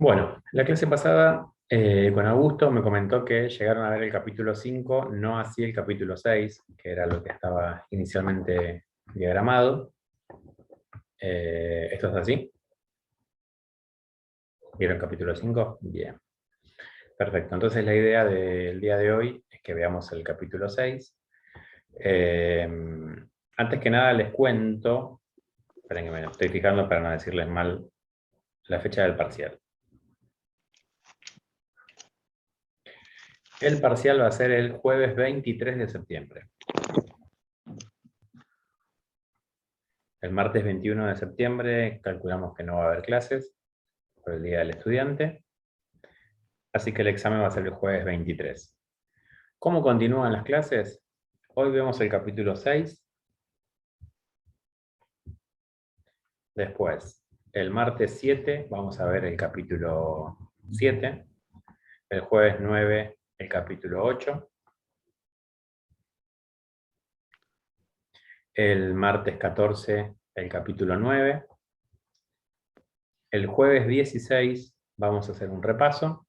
Bueno, la clase pasada con Augusto me comentó que llegaron a ver el capítulo 5, no así el capítulo 6, que era lo que estaba inicialmente diagramado. ¿Esto es así? ¿Vieron el capítulo 5? Bien. Perfecto. Entonces la idea del día de hoy es que veamos el capítulo 6. Eh, Antes que nada les cuento, esperen que me estoy fijando para no decirles mal, la fecha del parcial. El parcial va a ser el jueves 23 de septiembre. El martes 21 de septiembre calculamos que no va a haber clases por el Día del Estudiante, así que el examen va a ser el jueves 23. ¿Cómo continúan las clases? Hoy vemos el capítulo 6. Después, el martes 7 vamos a ver el capítulo 7. El jueves 9 el capítulo 8. El martes 14 el capítulo 9. El jueves 16 vamos a hacer un repaso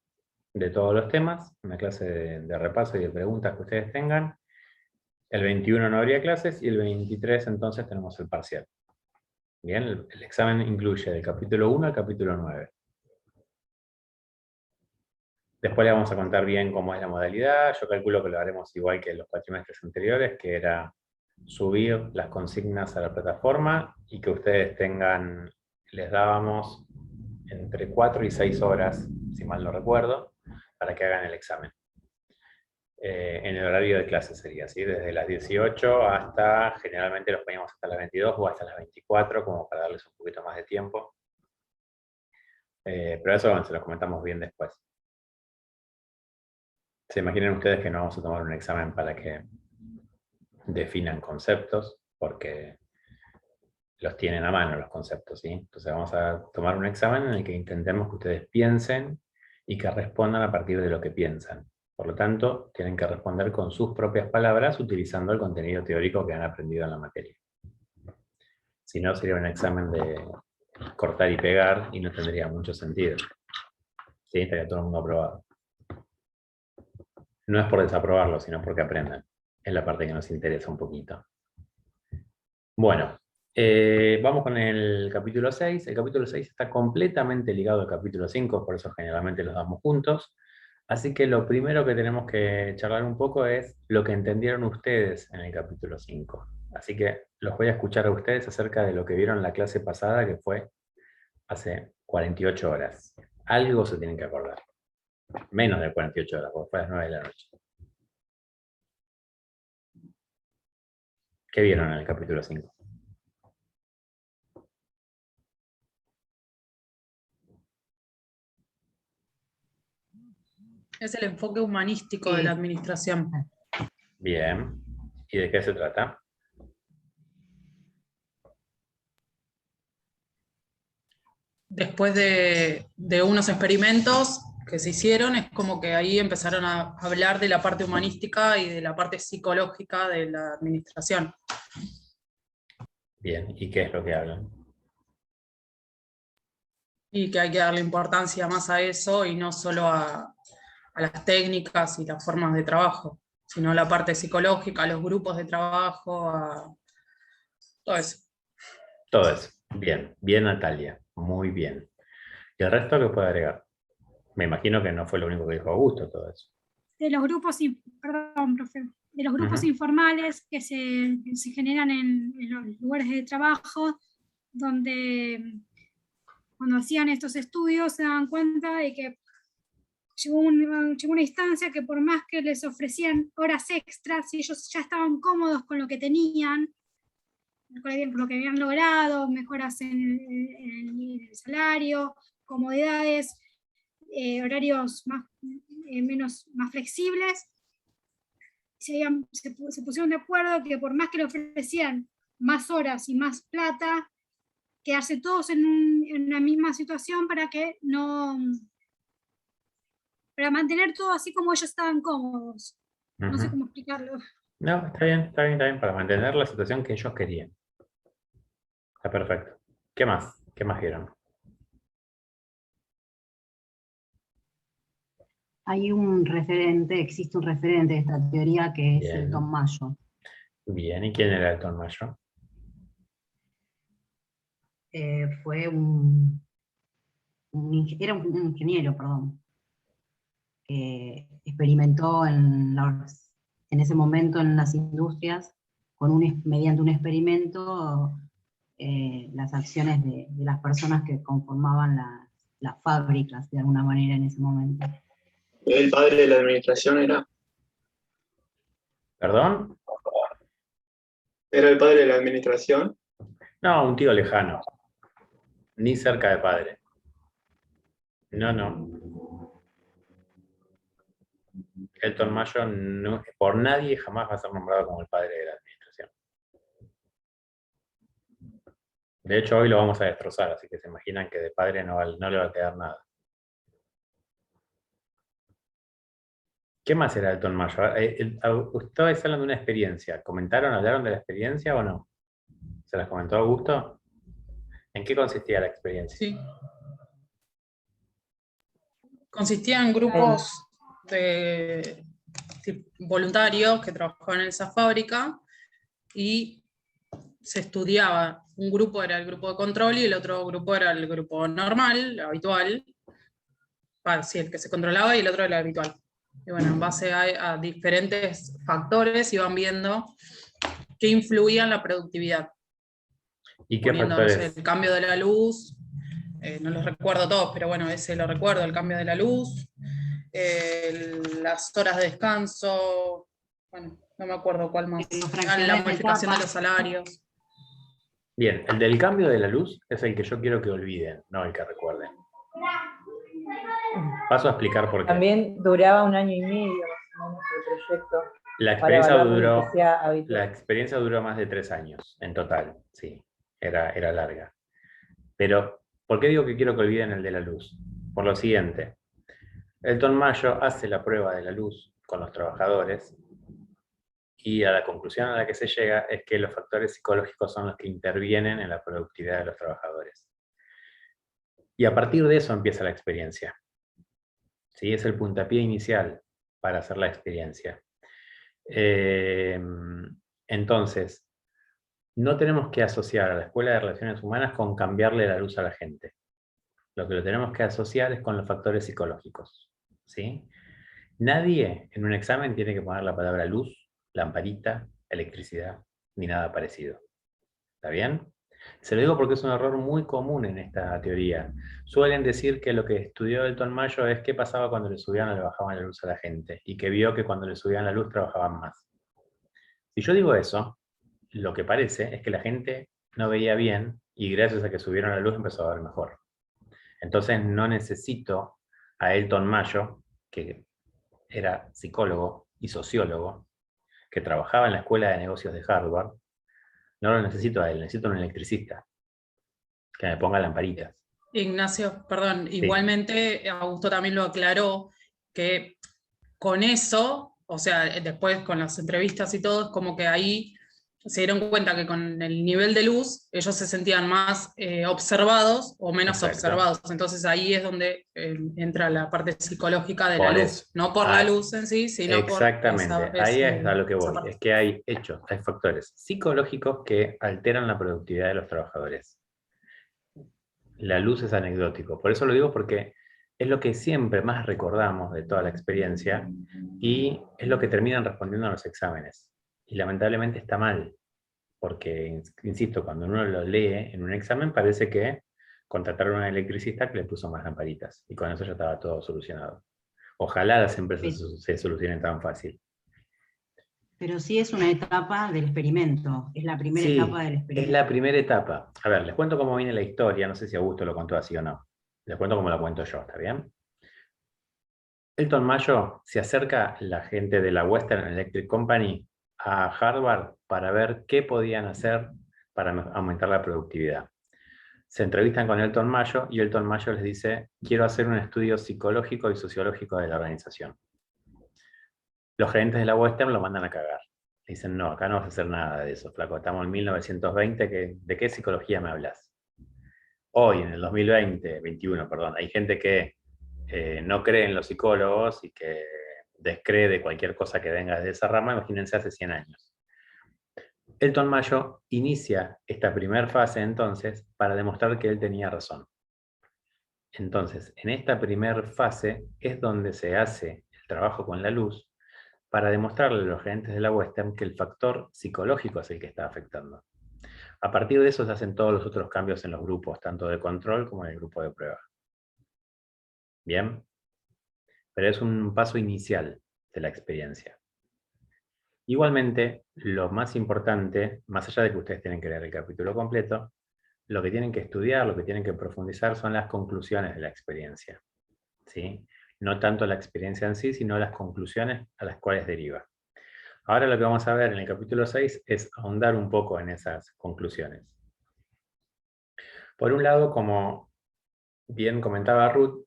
de todos los temas, una clase de repaso y de preguntas que ustedes tengan. El 21 no habría clases y el 23 entonces tenemos el parcial. Bien, el examen incluye del capítulo 1 al capítulo 9. Después le vamos a contar bien cómo es la modalidad. Yo calculo que lo haremos igual que los cuatrimestres anteriores, que era subir las consignas a la plataforma y que ustedes tengan, les dábamos entre 4 y 6 horas, si mal no recuerdo, para que hagan el examen. En el horario de clase sería así, desde las 18 hasta, generalmente los poníamos hasta las 22 o hasta las 24, como para darles un poquito más de tiempo. Pero eso se lo comentamos bien después. Se imaginen ustedes que no vamos a tomar un examen para que definan conceptos, porque los tienen a mano los conceptos, ¿sí? Entonces vamos a tomar un examen en el que intentemos que ustedes piensen y que respondan a partir de lo que piensan. Por lo tanto, tienen que responder con sus propias palabras utilizando el contenido teórico que han aprendido en la materia. Si no, sería un examen de cortar y pegar y no tendría mucho sentido. Sí, estaría todo el mundo aprobado. No es por desaprobarlo, sino porque aprendan. Es la parte que nos interesa un poquito. Bueno, vamos con el capítulo 6. El capítulo 6 está completamente ligado al capítulo 5, por eso generalmente los damos juntos. Así que lo primero que tenemos que charlar un poco es lo que entendieron ustedes en el capítulo 5. Así que los voy a escuchar a ustedes acerca de lo que vieron en la clase pasada, que fue hace 48 horas. Algo se tienen que acordar. Menos de 48 horas, porque fue a las 9 de la noche. ¿Qué vieron en el capítulo 5? Es el enfoque humanístico de la administración. Bien. ¿Y de qué se trata? Después de unos experimentos que se hicieron, es como que ahí empezaron a hablar de la parte humanística y de la parte psicológica de la administración. Bien. ¿Y qué es lo que hablan? Y que hay que darle importancia más a eso y no solo a las técnicas y las formas de trabajo, sino a la parte psicológica, a los grupos de trabajo, a todo eso. Todo eso. Bien. Bien, Natalia. Muy bien. ¿Y el resto qué puede agregar? Me imagino que no fue lo único que dijo Augusto, todo eso. De los grupos, perdón, profe, de los grupos Ujú. informales que se generan en los lugares de trabajo, donde cuando hacían estos estudios se daban cuenta de que llegó una instancia que por más que les ofrecían horas extras, si ellos ya estaban cómodos con lo que tenían, con lo que habían logrado, mejoras en el salario, comodidades, horarios más flexibles, se pusieron de acuerdo que por más que le ofrecían más horas y más plata, quedarse todos en la misma situación para mantener todo así como ellos estaban cómodos. No sé cómo explicarlo. No, está bien, está bien, está bien, para mantener la situación que ellos querían. Está perfecto. ¿Qué más? ¿Qué más vieron? Hay un referente, existe un referente de esta teoría que es Bien. Elton Mayo. Bien, ¿y quién era Elton Mayo? Fue era un ingeniero, perdón, que experimentó en ese momento en las industrias, mediante un experimento, las acciones de las personas que conformaban las fábricas, de alguna manera, en ese momento. El padre de la administración era ¿Perdón? el padre de la administración. No, un tío lejano. Ni cerca de padre. No, no. Elton Mayo por nadie jamás va a ser nombrado como el padre de la administración. De hecho, hoy lo vamos a destrozar, así que se imaginan que de padre no le va a quedar nada. ¿Qué más era Elton Mayo? Ustedes hablan de una experiencia. ¿Hablaron de la experiencia o no? ¿Se las comentó Augusto? ¿En qué consistía la experiencia? Sí. Consistía en grupos de voluntarios que trabajaban en esa fábrica y se estudiaba. Un grupo era el grupo de control y el otro grupo era el grupo normal, habitual. Sí, el que se controlaba y el otro era el habitual. Y bueno, en base a diferentes factores iban viendo qué influía en la productividad. ¿Y qué Poniendo, no sé, factores? el cambio de la luz, no los recuerdo todos, pero bueno, ese lo recuerdo, el cambio de la luz, las horas de descanso, bueno, no me acuerdo cuál más. La modificación de los salarios. Bien, el del cambio de la luz es el que yo quiero que olviden, no el que recuerden. Paso a explicar por qué. También duraba 1 año y medio más o menos el proyecto. La experiencia duró más de 3 años en total, sí, era larga. Pero, ¿por qué digo que quiero que olviden el de la luz? Por lo siguiente, Elton Mayo hace la prueba de la luz con los trabajadores y a la conclusión a la que se llega es que los factores psicológicos son los que intervienen en la productividad de los trabajadores. Y a partir de eso empieza la experiencia. ¿Sí? Es el puntapié inicial para hacer la experiencia. Entonces, no tenemos que asociar a la Escuela de Relaciones Humanas con cambiarle la luz a la gente. Lo que lo tenemos que asociar es con los factores psicológicos. ¿Sí? Nadie en un examen tiene que poner la palabra luz, lamparita, electricidad, ni nada parecido. ¿Está bien? Se lo digo porque es un error muy común en esta teoría. Suelen decir que lo que estudió Elton Mayo es qué pasaba cuando le subían o le bajaban la luz a la gente, y que vio que cuando le subían la luz trabajaban más. Si yo digo eso, lo que parece es que la gente no veía bien, y gracias a que subieron la luz empezó a ver mejor. Entonces no necesito a Elton Mayo, que era psicólogo y sociólogo, que trabajaba en la Escuela de Negocios de Harvard. No lo necesito a él, necesito un electricista que me ponga lamparitas. Ignacio, perdón, Sí. Igualmente Augusto también lo aclaró, que con eso, o sea, después con las entrevistas y todo, es como que ahí se dieron cuenta que con el nivel de luz ellos se sentían más observados o menos Exacto. observados. Entonces ahí es donde entra la parte psicológica de la Por luz. eso. No por la luz en sí, sino exactamente. por Ahí es a lo que esa voy. parte. Es que hay hechos, hay factores psicológicos que alteran la productividad de los trabajadores. La luz es anecdótico. Por eso lo digo, porque es lo que siempre más recordamos de toda la experiencia y es lo que terminan respondiendo a los exámenes. Y lamentablemente está mal, porque, insisto, cuando uno lo lee en un examen parece que contrataron a un electricista que le puso más lamparitas y con eso ya estaba todo solucionado. Ojalá las empresas se solucionen tan fácil. Pero sí es una etapa del experimento, es la primera etapa del experimento. Es la primera etapa. A ver, les cuento cómo viene la historia, no sé si Augusto lo contó así o no. Les cuento cómo la cuento yo, ¿está bien? Elton Mayo se acerca la gente de la Western Electric Company a Harvard para ver qué podían hacer para aumentar la productividad. Se entrevistan con Elton Mayo y Elton Mayo les dice, quiero hacer un estudio psicológico y sociológico de la organización. Los gerentes de la Western lo mandan a cagar. Le dicen, no, acá no vas a hacer nada de eso, flaco. Estamos en 1920, ¿de qué psicología me hablas? Hoy, en el 2020, 21, perdón, hay gente que no cree en los psicólogos y que descree de cualquier cosa que venga de esa rama, imagínense hace 100 años. Elton Mayo inicia esta primera fase entonces para demostrar que él tenía razón. Entonces, en esta primera fase es donde se hace el trabajo con la luz para demostrarle a los gerentes de la Western que el factor psicológico es el que está afectando. A partir de eso se hacen todos los otros cambios en los grupos, tanto de control como en el grupo de prueba. ¿Bien? Pero es un paso inicial de la experiencia. Igualmente, lo más importante, más allá de que ustedes tienen que leer el capítulo completo, lo que tienen que estudiar, lo que tienen que profundizar son las conclusiones de la experiencia. ¿Sí? No tanto la experiencia en sí, sino las conclusiones a las cuales deriva. Ahora lo que vamos a ver en el capítulo 6 es ahondar un poco en esas conclusiones. Por un lado, como bien comentaba Ruth,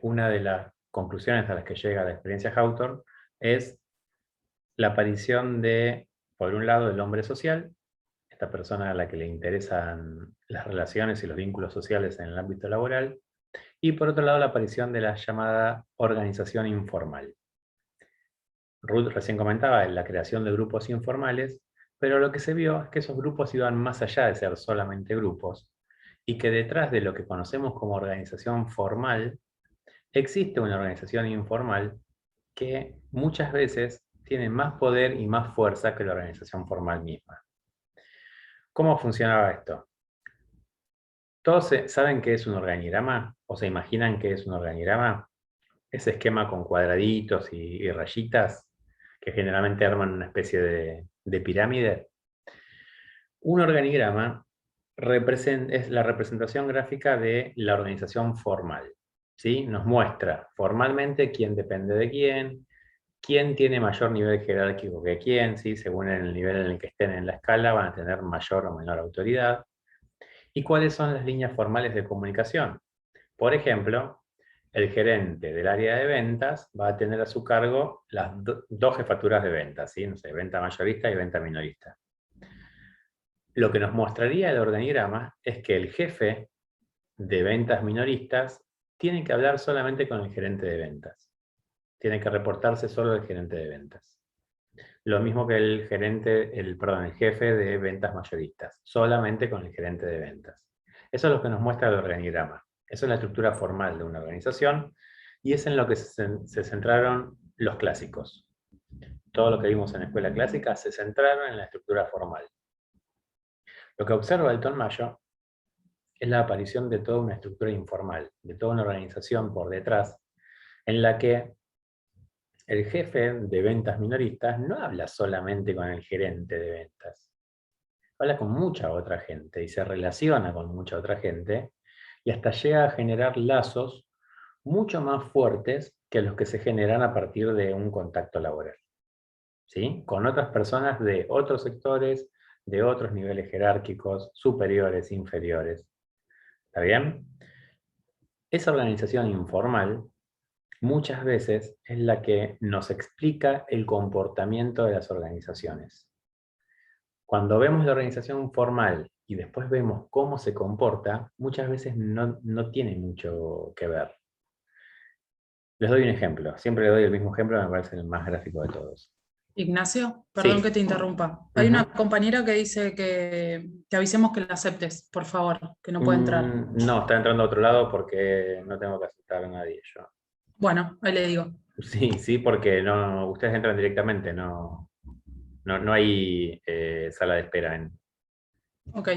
una de las conclusiones a las que llega la experiencia Hawthorne es la aparición de, por un lado, el hombre social, esta persona a la que le interesan las relaciones y los vínculos sociales en el ámbito laboral, y por otro lado, la aparición de la llamada organización informal. Ruth recién comentaba la creación de grupos informales, pero lo que se vio es que esos grupos iban más allá de ser solamente grupos, y que detrás de lo que conocemos como organización formal, existe una organización informal que muchas veces tiene más poder y más fuerza que la organización formal misma. ¿Cómo funcionaba esto? ¿Todos saben qué es un organigrama? ¿O se imaginan qué es un organigrama? Ese esquema con cuadraditos y rayitas que generalmente arman una especie de pirámide. Un organigrama es la representación gráfica de la organización formal. ¿Sí? Nos muestra formalmente quién depende de quién tiene mayor nivel jerárquico que quién, ¿sí? Según el nivel en el que estén en la escala van a tener mayor o menor autoridad. ¿Y cuáles son las líneas formales de comunicación? Por ejemplo, el gerente del área de ventas va a tener a su cargo las dos jefaturas de ventas, ¿sí? No sé, venta mayorista y venta minorista. Lo que nos mostraría el organigrama es que el jefe de ventas minoristas tiene que hablar solamente con el gerente de ventas. Tiene que reportarse solo al gerente de ventas. Lo mismo que el jefe de ventas mayoristas, solamente con el gerente de ventas. Eso es lo que nos muestra el organigrama. Eso es la estructura formal de una organización y es en lo que se centraron los clásicos. Todo lo que vimos en la escuela clásica se centraron en la estructura formal. Lo que observa Elton Mayo es la aparición de toda una estructura informal, de toda una organización por detrás, en la que el jefe de ventas minoristas no habla solamente con el gerente de ventas, habla con mucha otra gente y se relaciona con mucha otra gente y hasta llega a generar lazos mucho más fuertes que los que se generan a partir de un contacto laboral, ¿sí? Con otras personas de otros sectores, de otros niveles jerárquicos, superiores, inferiores. ¿Está bien? Esa organización informal muchas veces es la que nos explica el comportamiento de las organizaciones. Cuando vemos la organización formal y después vemos cómo se comporta, muchas veces no tiene mucho que ver. Les doy un ejemplo. Siempre le doy el mismo ejemplo, me parece el más gráfico de todos. Ignacio, perdón Sí. que te interrumpa. Hay una compañera que dice que avisemos que la aceptes, por favor, que no puede entrar. No, está entrando a otro lado porque no tengo que aceptar a nadie yo. Bueno, ahí le digo. Sí, porque ustedes entran directamente, no hay sala de espera en... Ok.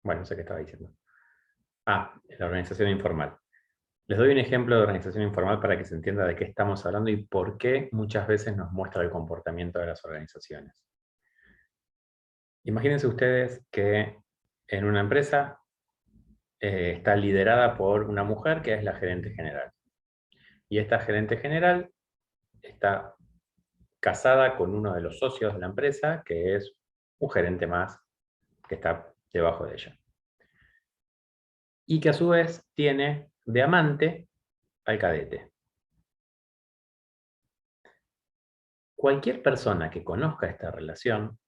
Bueno, no sé qué estaba diciendo. La organización informal. Les doy un ejemplo de organización informal para que se entienda de qué estamos hablando y por qué muchas veces nos muestra el comportamiento de las organizaciones. Imagínense ustedes que en una empresa está liderada por una mujer que es la gerente general. Y esta gerente general está casada con uno de los socios de la empresa, que es un gerente más que está debajo de ella. Y que a su vez tiene de amante al cadete. Cualquier persona que conozca esta relación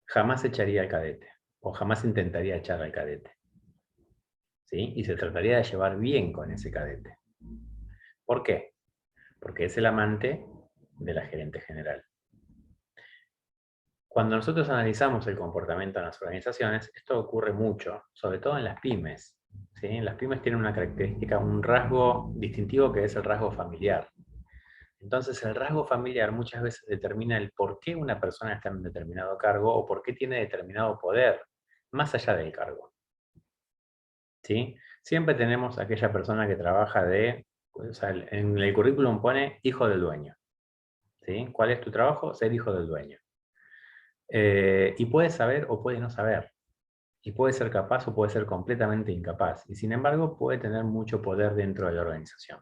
jamás echaría al cadete. o jamás intentaría echar al cadete. ¿Sí? Y se trataría de llevar bien con ese cadete. ¿Por qué? Porque es el amante de la gerente general. Cuando nosotros analizamos el comportamiento de las organizaciones, esto ocurre mucho, sobre todo en las pymes. ¿Sí? Las pymes tienen una característica, un rasgo distintivo que es el rasgo familiar. Entonces el rasgo familiar muchas veces determina el por qué una persona está en un determinado cargo o por qué tiene determinado poder, más allá del cargo. ¿Sí? Siempre tenemos aquella persona que trabaja o sea, en el currículum pone hijo del dueño. ¿Sí? ¿Cuál es tu trabajo? Ser hijo del dueño. Y puede saber o puede no saber. Y puede ser capaz o puede ser completamente incapaz. Y sin embargo puede tener mucho poder dentro de la organización.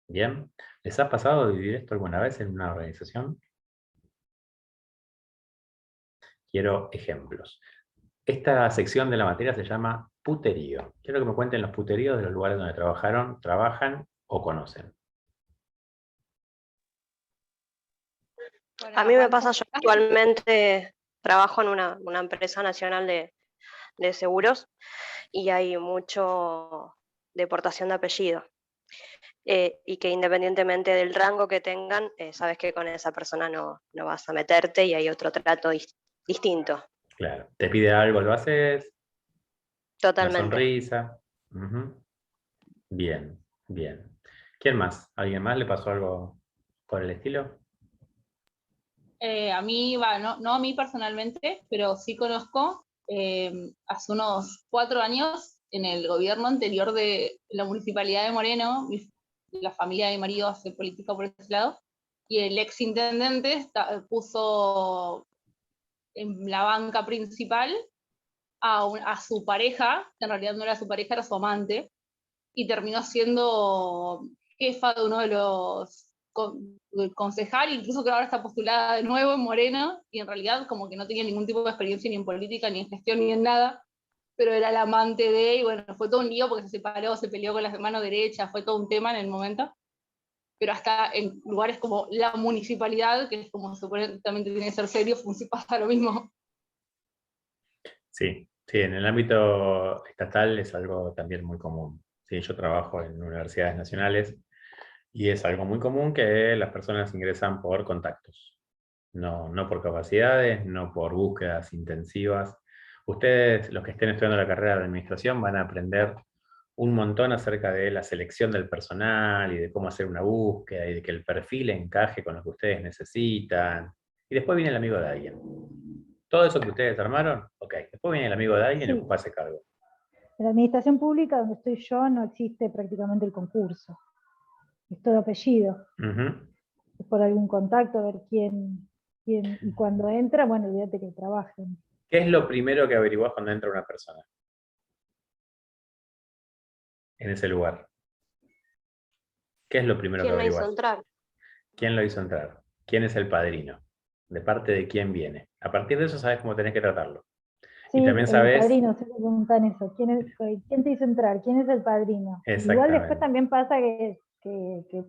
¿Bien? ¿Les ha pasado vivir esto alguna vez en una organización? Quiero ejemplos. Esta sección de la materia se llama puterío. Quiero que me cuenten los puteríos de los lugares donde trabajaron, trabajan o conocen. A mí me pasa, yo actualmente trabajo en una empresa nacional de seguros y hay mucho deportación de apellido. Y que independientemente del rango que tengan, sabes que con esa persona no vas a meterte y hay otro trato distinto. Claro. Te pide algo, lo haces. Una Totalmente. sonrisa. Ujú. Bien, bien. ¿Quién más? ¿Alguien más le pasó algo por el estilo? A mí, no a mí personalmente, pero sí conozco, hace unos 4 años, en el gobierno anterior de la Municipalidad de Moreno, la familia de mi marido hace política por ese lado, y el ex intendente puso en la banca principal a su pareja, que en realidad no era su pareja, era su amante, y terminó siendo jefa de uno de los concejal, incluso que ahora está postulada de nuevo en Moreno, y en realidad como que no tenía ningún tipo de experiencia ni en política, ni en gestión, ni en nada, pero era el amante de, y bueno, fue todo un lío porque se separó, se peleó con la mano derecha, fue todo un tema en el momento, pero hasta en lugares como la municipalidad, que es como supuestamente tiene que ser serio, pasa lo mismo. Sí, sí, en el ámbito estatal es algo también muy común. Sí, yo trabajo en universidades nacionales y es algo muy común que las personas ingresan por contactos. No por capacidades, no por búsquedas intensivas. Ustedes, los que estén estudiando la carrera de administración, van a aprender un montón acerca de la selección del personal y de cómo hacer una búsqueda y de que el perfil encaje con lo que ustedes necesitan. Y después viene el amigo de alguien. Todo eso que ustedes armaron, ok. Después viene el amigo de alguien y Sí. ocupa ese cargo. En la administración pública, donde estoy yo, no existe prácticamente el concurso. Es todo apellido. Ujú. Es por algún contacto, a ver quién, y cuando entra, bueno, olvídate que trabajen. ¿Qué es lo primero que averiguás cuando entra una persona en ese lugar? ¿Qué es lo primero que ¿Quién me hizo averiguás? entrar? ¿Quién lo hizo entrar? ¿Quién es el padrino? ¿De parte de quién viene? A partir de eso sabes cómo tenés que tratarlo. Sí, Y también el sabes... padrino, se preguntan eso. ¿Quién te hizo entrar? ¿Quién es el padrino? Igual después Exactamente. también pasa que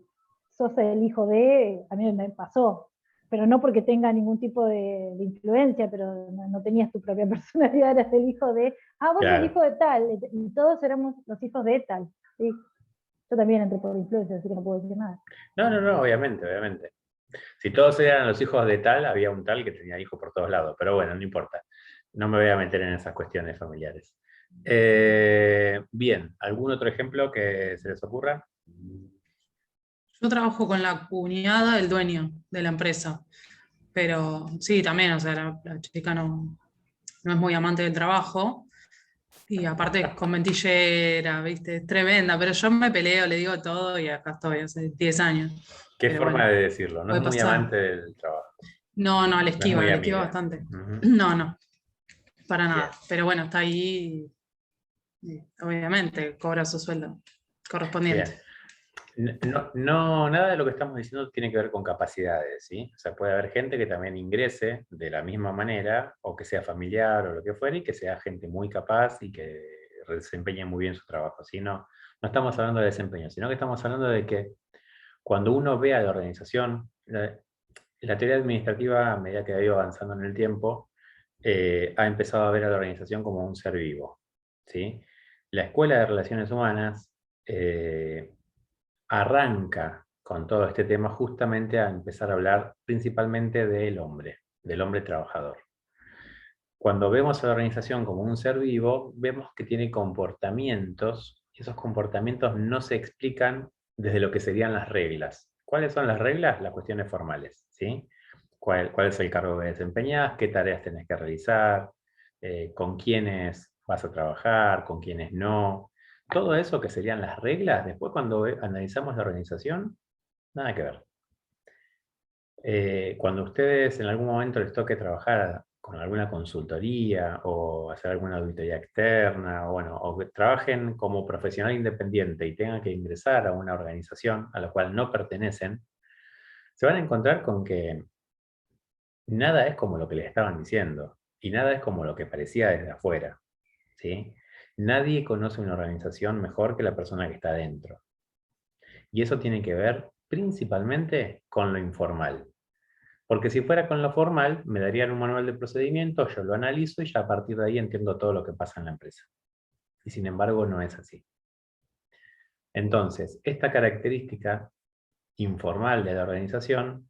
sos el hijo de, a mí me pasó, pero no porque tenga ningún tipo de influencia, pero no tenías tu propia personalidad, eras el hijo de, vos sos el Claro. hijo de tal, y todos éramos los hijos de tal. ¿Sí? Yo también entré por influencia, así que no puedo decir nada. No, obviamente, obviamente. Si todos eran los hijos de tal, había un tal que tenía hijos por todos lados, pero bueno, no importa. No me voy a meter en esas cuestiones familiares. Bien, ¿algún otro ejemplo que se les ocurra? Yo trabajo con la cuñada del dueño de la empresa, pero sí, también, o sea, la chica no es muy amante del trabajo, y aparte con mentillera, ¿viste? Es tremenda, pero yo me peleo, le digo todo y acá estoy hace 10 años. ¿Qué Pero forma bueno, de decirlo? No es puede muy pasar. amante del trabajo. No, la No es muy esquiva amiga. bastante. Ujú. No, para Bien. nada. Pero bueno, está ahí, y obviamente, cobra su sueldo correspondiente. Bien. Nada de lo que estamos diciendo tiene que ver con capacidades, ¿sí? O sea, puede haber gente que también ingrese de la misma manera, o que sea familiar o lo que fuera, y que sea gente muy capaz y que desempeñe muy bien su trabajo. ¿Sí? No estamos hablando de desempeño, sino que estamos hablando de que cuando uno ve a la organización, la teoría administrativa, a medida que ha ido avanzando en el tiempo, ha empezado a ver a la organización como un ser vivo, ¿sí? La Escuela de Relaciones Humanas arranca con todo este tema justamente a empezar a hablar principalmente del hombre trabajador. Cuando vemos a la organización como un ser vivo, vemos que tiene comportamientos, y esos comportamientos no se explican desde lo que serían las reglas. ¿Cuáles son las reglas? Las cuestiones formales, ¿sí? ¿Cuál es el cargo que desempeñás? ¿Qué tareas tenés que realizar? ¿Con quiénes vas a trabajar? ¿Con quiénes no? Todo eso que serían las reglas, después cuando analizamos la organización, nada que ver. Cuando a ustedes en algún momento les toque trabajar con alguna consultoría o hacer alguna auditoría externa, o, bueno, o que trabajen como profesional independiente y tengan que ingresar a una organización a la cual no pertenecen, se van a encontrar con que nada es como lo que les estaban diciendo y nada es como lo que parecía desde afuera, ¿sí? Nadie conoce una organización mejor que la persona que está dentro. Y eso tiene que ver principalmente con lo informal. Porque si fuera con lo formal, me darían un manual de procedimientos, yo lo analizo y ya a partir de ahí entiendo todo lo que pasa en la empresa. Y sin embargo no es así. Entonces, esta característica informal de la organización,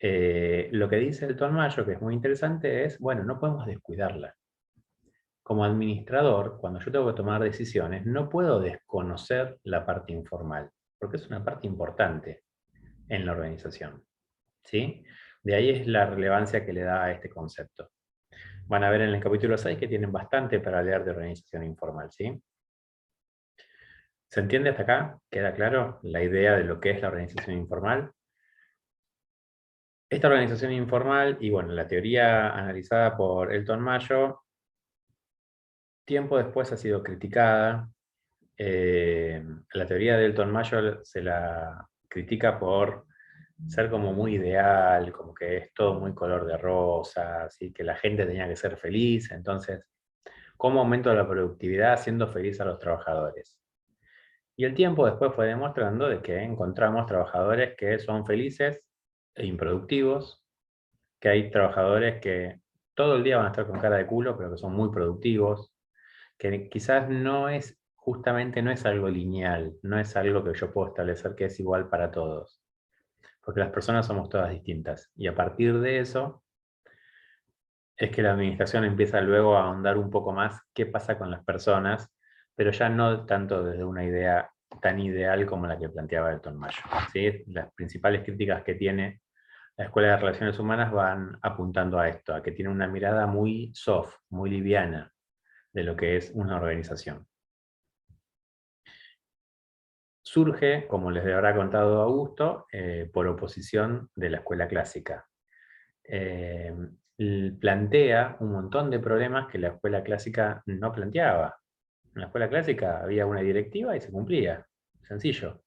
lo que dice el Mayo, que es muy interesante, es, bueno, no podemos descuidarla. Como administrador, cuando yo tengo que tomar decisiones, no puedo desconocer la parte informal, porque es una parte importante en la organización, ¿sí? De ahí es la relevancia que le da a este concepto. Van a ver en el capítulo 6 que tienen bastante para leer de organización informal, ¿sí? ¿Se entiende hasta acá? ¿Queda claro la idea de lo que es la organización informal? Esta organización informal, y bueno, la teoría analizada por Elton Mayo, tiempo después ha sido criticada. La teoría de Elton Mayo se la critica por ser como muy ideal, como que es todo muy color de rosa, así que la gente tenía que ser feliz. Entonces, ¿cómo aumento la productividad haciendo feliz a los trabajadores? Y el tiempo después fue demostrando de que encontramos trabajadores que son felices e improductivos, que hay trabajadores que todo el día van a estar con cara de culo, pero que son muy productivos, que quizás justamente no es algo lineal, no es algo que yo puedo establecer que es igual para todos, porque las personas somos todas distintas. Y a partir de eso es que la administración empieza luego a ahondar un poco más qué pasa con las personas, pero ya no tanto desde una idea tan ideal como la que planteaba Elton Mayo, ¿sí? Las principales críticas que tiene la Escuela de Relaciones Humanas van apuntando a esto, a que tiene una mirada muy soft, muy liviana de lo que es una organización. Surge, como les habrá contado Augusto, por oposición de la escuela clásica. Plantea un montón de problemas que la escuela clásica no planteaba. En la escuela clásica había una directiva y se cumplía, sencillo.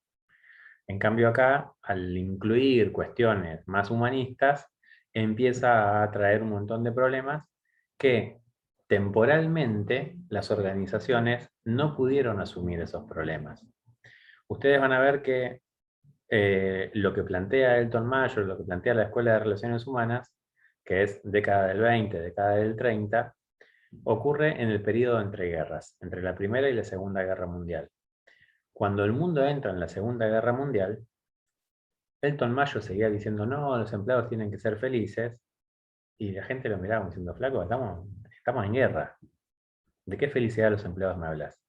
En cambio acá, al incluir cuestiones más humanistas, empieza a traer un montón de problemas que temporalmente las organizaciones no pudieron asumir esos problemas. Ustedes van a ver que lo que plantea Elton Mayo, lo que plantea la Escuela de Relaciones Humanas, que es década del 20, década del 30, ocurre en el periodo entre guerras, entre la Primera y la Segunda Guerra Mundial. Cuando el mundo entra en la Segunda Guerra Mundial, Elton Mayo seguía diciendo, no, los empleados tienen que ser felices, y la gente lo miraba diciendo, flaco, estamos en guerra. ¿De qué felicidad los empleados me hablas?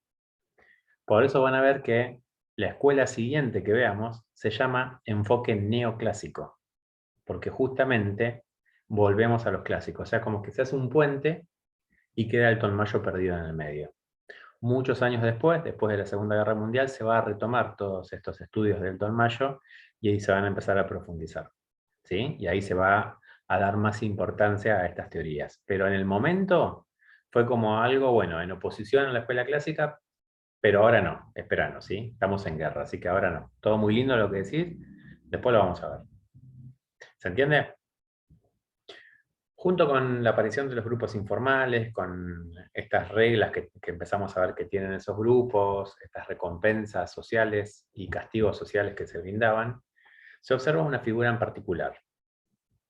Por eso van a ver que la escuela siguiente que veamos se llama enfoque neoclásico, porque justamente volvemos a los clásicos, o sea, como que se hace un puente y queda Elton Mayo perdido en el medio. Muchos años después de la Segunda Guerra Mundial, se va a retomar todos estos estudios de Elton Mayo y ahí se van a empezar a profundizar, ¿sí? Y ahí se va a dar más importancia a estas teorías. Pero en el momento fue como algo, bueno, en oposición a la escuela clásica, pero ahora no, esperanos, ¿sí? Estamos en guerra, así que ahora no. Todo muy lindo lo que decís, después lo vamos a ver. ¿Se entiende? Junto con la aparición de los grupos informales, con estas reglas que empezamos a ver que tienen esos grupos, estas recompensas sociales y castigos sociales que se brindaban, se observa una figura en particular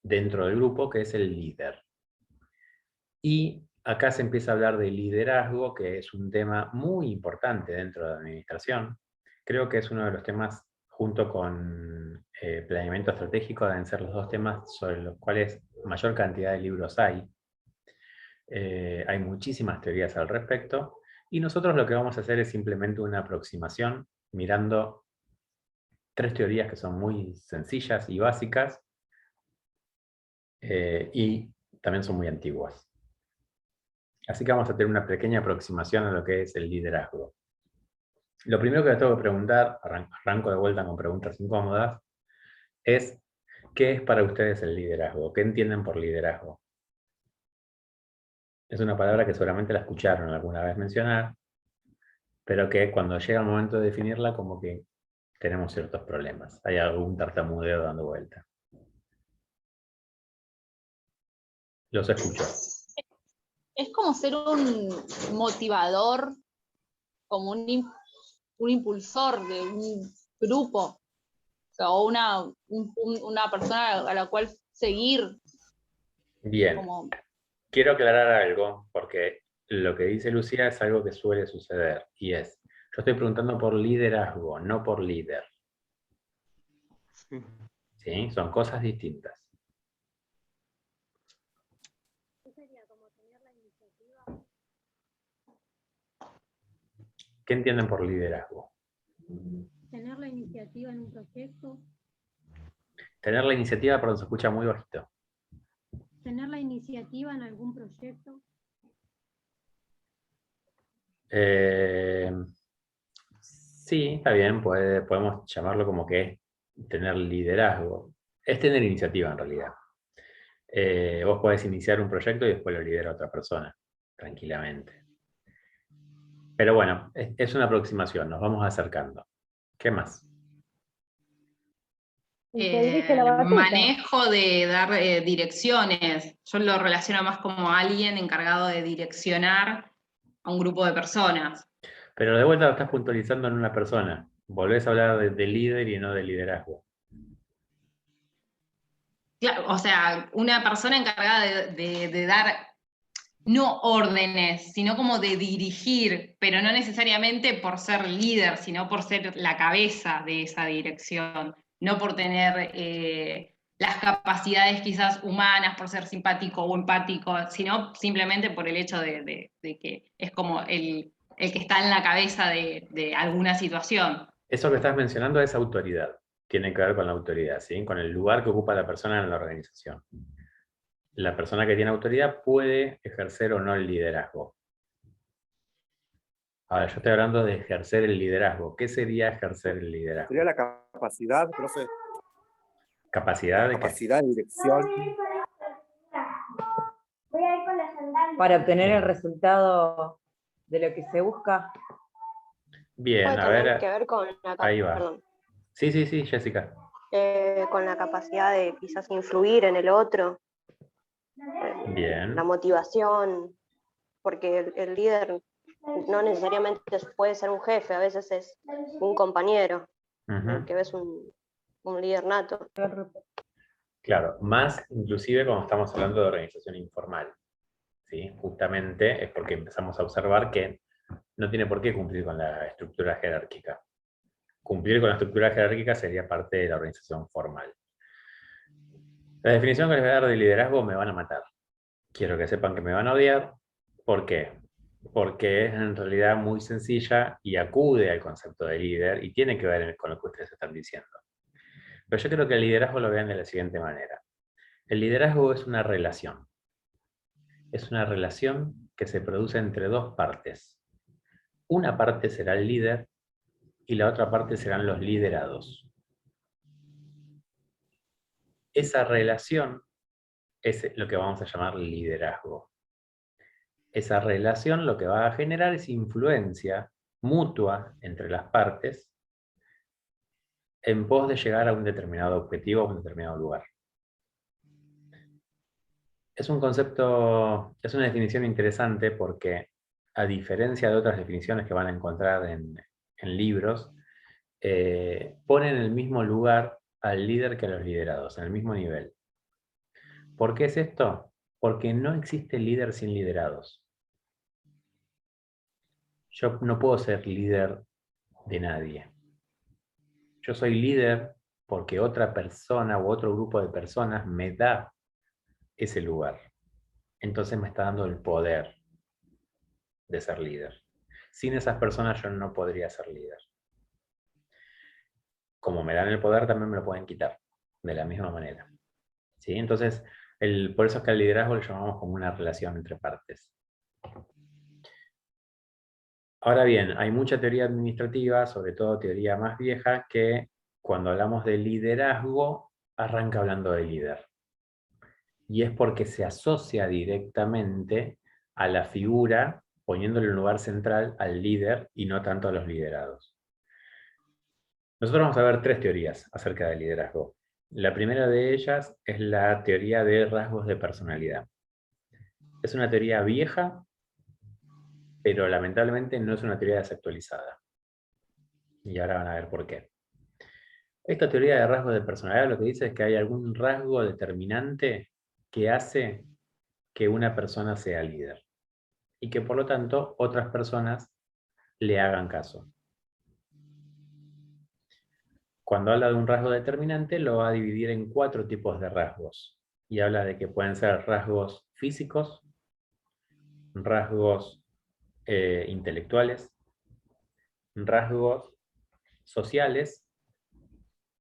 dentro del grupo que es el líder. Y acá se empieza a hablar de liderazgo, que es un tema muy importante dentro de la administración. Creo que es uno de los temas, junto con planeamiento estratégico, deben ser los dos temas sobre los cuales mayor cantidad de libros hay. Hay muchísimas teorías al respecto, y nosotros lo que vamos a hacer es simplemente una aproximación mirando 3 teorías que son muy sencillas y básicas, y también son muy antiguas. Así que vamos a tener una pequeña aproximación a lo que es el liderazgo. Lo primero que les tengo que preguntar, arranco de vuelta con preguntas incómodas, es ¿qué es para ustedes el liderazgo? ¿Qué entienden por liderazgo? Es una palabra que seguramente la escucharon alguna vez mencionar, pero que cuando llega el momento de definirla como que tenemos ciertos problemas. Hay algún tartamudeo dando vuelta. Los escucho. Es como ser un motivador, como un impulsor de un grupo, o sea, o una persona a la cual seguir. Bien. Como... Quiero aclarar algo, porque lo que dice Lucía es algo que suele suceder, y es, yo estoy preguntando por liderazgo, no por líder. ¿Sí? Son cosas distintas. ¿Qué entienden por liderazgo? Tener la iniciativa en un proyecto. Tener la iniciativa, perdón, se escucha muy bajito. Tener la iniciativa en algún proyecto. Sí, está bien, podemos llamarlo como que es tener liderazgo. Es tener iniciativa en realidad. Vos podés iniciar un proyecto y después lo lidera otra persona, tranquilamente. Pero bueno, es una aproximación, nos vamos acercando. ¿Qué más? Y que dirige la batuta. Manejo de dar direcciones. Yo lo relaciono más como alguien encargado de direccionar a un grupo de personas. Pero de vuelta lo estás puntualizando en una persona. Volvés a hablar de líder y no de liderazgo. Claro, o sea, una persona encargada de dar, no órdenes, sino como de dirigir, pero no necesariamente por ser líder, sino por ser la cabeza de esa dirección, no por tener las capacidades quizás humanas, por ser simpático o empático, sino simplemente por el hecho de que es como el que está en la cabeza de alguna situación. Eso que estás mencionando es autoridad. Tiene que ver con la autoridad, ¿sí? Con el lugar que ocupa la persona en la organización. La persona que tiene autoridad puede ejercer o no el liderazgo. Ahora, yo estoy hablando de ejercer el liderazgo. ¿Qué sería ejercer el liderazgo? Sería la capacidad, profe. ¿Capacidad de qué? Capacidad de dirección. Para obtener el resultado de lo que se busca. Bien, Puede a tener ver. que ver con la, Ahí va. perdón, Sí, Jessica. con la capacidad de quizás influir en el otro, Bien. la motivación, porque el líder no necesariamente puede ser un jefe, a veces es un compañero, que ves un líder nato. Claro, más inclusive cuando estamos hablando de organización informal. ¿Sí? Justamente es porque empezamos a observar que no tiene por qué cumplir con la estructura jerárquica. Cumplir con la estructura jerárquica sería parte de la organización formal. La definición que les voy a dar de liderazgo me van a matar. Quiero que sepan que me van a odiar. ¿Por qué? Porque es en realidad muy sencilla y acude al concepto de líder y tiene que ver con lo que ustedes están diciendo. Pero yo creo que el liderazgo lo vean de la siguiente manera. El liderazgo es una relación. Es una relación que se produce entre dos partes. Una parte será el líder y la otra parte serán los liderados. Esa relación es lo que vamos a llamar liderazgo. Esa relación lo que va a generar es influencia mutua entre las partes en pos de llegar a un determinado objetivo o un determinado lugar. Es un concepto, es una definición interesante porque, a diferencia de otras definiciones que van a encontrar en libros, pone en el mismo lugar al líder que a los liderados, en el mismo nivel. ¿Por qué es esto? Porque no existe líder sin liderados. Yo no puedo ser líder de nadie. Yo soy líder porque otra persona u otro grupo de personas me da ese lugar. Entonces me está dando el poder de ser líder. Sin esas personas yo no podría ser líder. Como me dan el poder, también me lo pueden quitar, de la misma manera. ¿Sí? Entonces, por eso es que al liderazgo lo llamamos como una relación entre partes. Ahora bien, hay mucha teoría administrativa, sobre todo teoría más vieja, que cuando hablamos de liderazgo, arranca hablando de líder. Y es porque se asocia directamente a la figura, poniéndole en lugar central al líder y no tanto a los liderados. Nosotros vamos a ver 3 teorías acerca del liderazgo. La primera de ellas es la teoría de rasgos de personalidad. Es una teoría vieja, pero lamentablemente no es una teoría desactualizada. Y ahora van a ver por qué. Esta teoría de rasgos de personalidad lo que dice es que hay algún rasgo determinante que hace que una persona sea líder. Y que por lo tanto otras personas le hagan caso. Cuando habla de un rasgo determinante, lo va a dividir en 4 tipos de rasgos. Y habla de que pueden ser rasgos físicos, rasgos intelectuales, rasgos sociales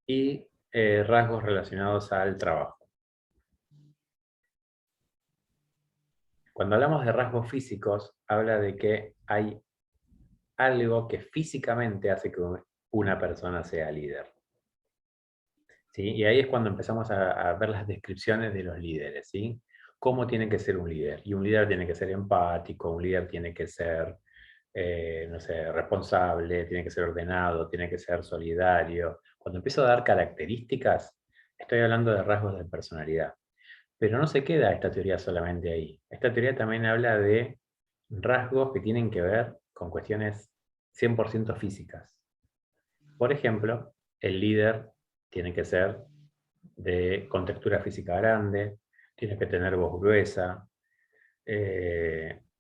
y rasgos relacionados al trabajo. Cuando hablamos de rasgos físicos, habla de que hay algo que físicamente hace que una persona sea líder. ¿Sí? Y ahí es cuando empezamos a ver las descripciones de los líderes, ¿sí? ¿Cómo tiene que ser un líder? Y un líder tiene que ser empático, un líder tiene que ser, no sé, responsable, tiene que ser ordenado, tiene que ser solidario. Cuando empiezo a dar características, estoy hablando de rasgos de personalidad. Pero no se queda esta teoría solamente ahí. Esta teoría también habla de rasgos que tienen que ver con cuestiones 100% físicas. Por ejemplo, el líder tiene que ser con textura física grande, tiene que tener voz gruesa.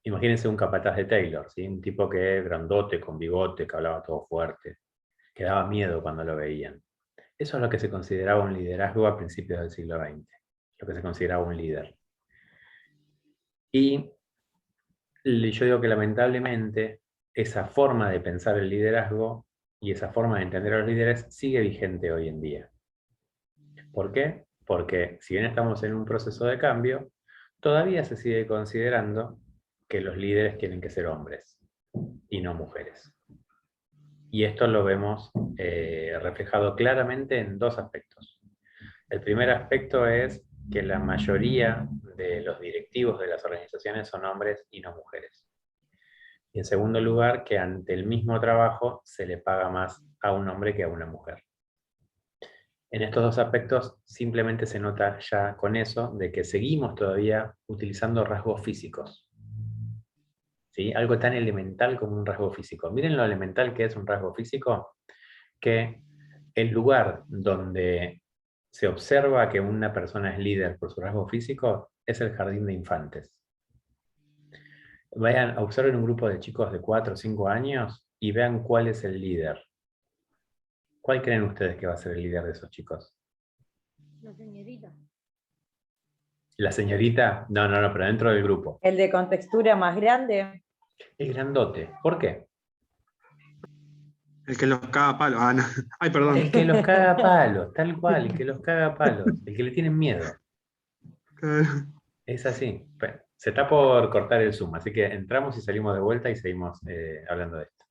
Imagínense un capataz de Taylor, ¿sí? Un tipo que es grandote, con bigote, que hablaba todo fuerte, que daba miedo cuando lo veían. Eso es lo que se consideraba un liderazgo a principios del siglo XX, lo que se consideraba un líder. Y yo digo que lamentablemente esa forma de pensar el liderazgo y esa forma de entender a los líderes sigue vigente hoy en día. ¿Por qué? Porque si bien estamos en un proceso de cambio, todavía se sigue considerando que los líderes tienen que ser hombres y no mujeres. Y esto lo vemos reflejado claramente en 2 aspectos. El primer aspecto es que la mayoría de los directivos de las organizaciones son hombres y no mujeres. Y en segundo lugar, que ante el mismo trabajo se le paga más a un hombre que a una mujer. En estos 2 aspectos simplemente se nota ya con eso de que seguimos todavía utilizando rasgos físicos. ¿Sí? Algo tan elemental como un rasgo físico. Miren lo elemental que es un rasgo físico, que el lugar donde se observa que una persona es líder por su rasgo físico es el jardín de infantes. Vayan, observen un grupo de chicos de 4 o 5 años y vean cuál es el líder. ¿Cuál creen ustedes que va a ser el líder de esos chicos? La señorita. ¿La señorita? No, pero dentro del grupo. El de contextura más grande. El grandote. ¿Por qué? El que los caga a palo. Ah, no. Ay, perdón. El que los caga a palos, tal cual, el que los caga a palos, el que le tienen miedo. Es así. Se está por cortar el Zoom, así que entramos y salimos de vuelta y seguimos hablando de esto.